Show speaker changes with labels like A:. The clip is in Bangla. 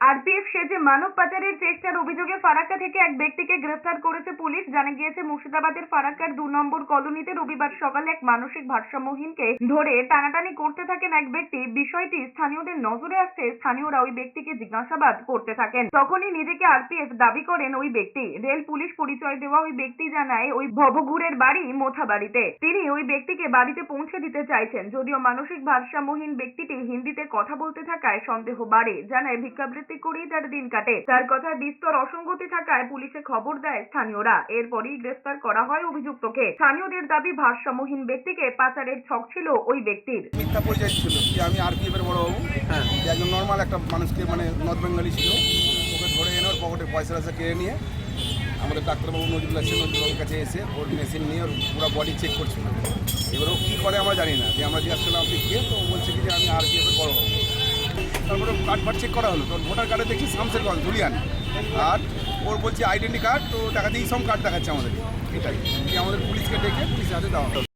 A: আরপিএফ সেজে মানব পাচারের চেষ্টার অভিযোগে ফারাক্কা থেকে এক ব্যক্তিকে গ্রেফতার করেছে পুলিশ। জানা গিয়েছে, মুর্শিদাবাদের ফারাক্কার 2 নম্বর কলোনিতে রবিবার সকালে এক মানসিক ভারসাম্যহীনকে ধরে টানাটানি করতে থাকেন এক ব্যক্তি। বিষয়টি স্থানীয়দের নজরে আসছে। স্থানীয়রা ওই ব্যক্তিকে জিজ্ঞাসাবাদ করতে থাকেন। তখনই নিজেকে আরপিএফ দাবি করেন ওই ব্যক্তি। রেল পুলিশ পরিচয় দেওয়া ওই ব্যক্তি জানায়, ওই ভবঘুরের বাড়ি মোথাবাড়িতে। তিনি ওই ব্যক্তিকে বাড়িতে পৌঁছে দিতে চাইছেন। যদিও মানসিক ভারসাম্যহীন ব্যক্তিটি হিন্দিতে কথা বলতে থাকায় সন্দেহ বাড়ে। জানায়, ভিক্ষাবৃত্তি করেই তার দিন কাটে। তার কথায় বিস্তর অসঙ্গতি থাকায় পুলিশে খবর দেয় স্থানীয়রা। এরপরই গ্রেফতার করা হয় অভিযুক্তকে। স্থানীয়দের দাবি, ভারসাম্যহীন ব্যক্তিকে পাচারের ছক ছিল ওই ব্যক্তির।
B: মিথ্যা পরিচয় ছিল যে আমি আরপিএফ এর বড়বাবু। যে একজন নর্মাল একটা মানুষকে নর্থ বেঙ্গলি ছিল, ওকে ধরে এনে ওর পকেটে পয়সা কেড়ে নিয়ে আমাদের ডাক্তারবাবু নজরুল আসছে, নজরুলবাবুর কাছে এসে ওর মেশিন নিয়ে ওর পুরো বডি চেক করছিল। এবার ও কী করে আমরা জানি না। যে আমরা জিজ্ঞাসা করলাম আপনি কে, তো ও বলছে কি যে আমি আরপিএফ এর বড়বাবু। তারপরে কার্ড ফার্ড চেক করা হলো, তোর ভোটার কার্ডে দেখছি শামসেরগঞ্জ ধুলিয়ান, আর ওর বলছে আইডেন্টি কার্ড, তো দেখা দিয়ে সব কার্ড দেখাচ্ছে আমাদের। এটাই আমাদের পুলিশকে ডেকে পুলিশের হাতে দেওয়া হলো।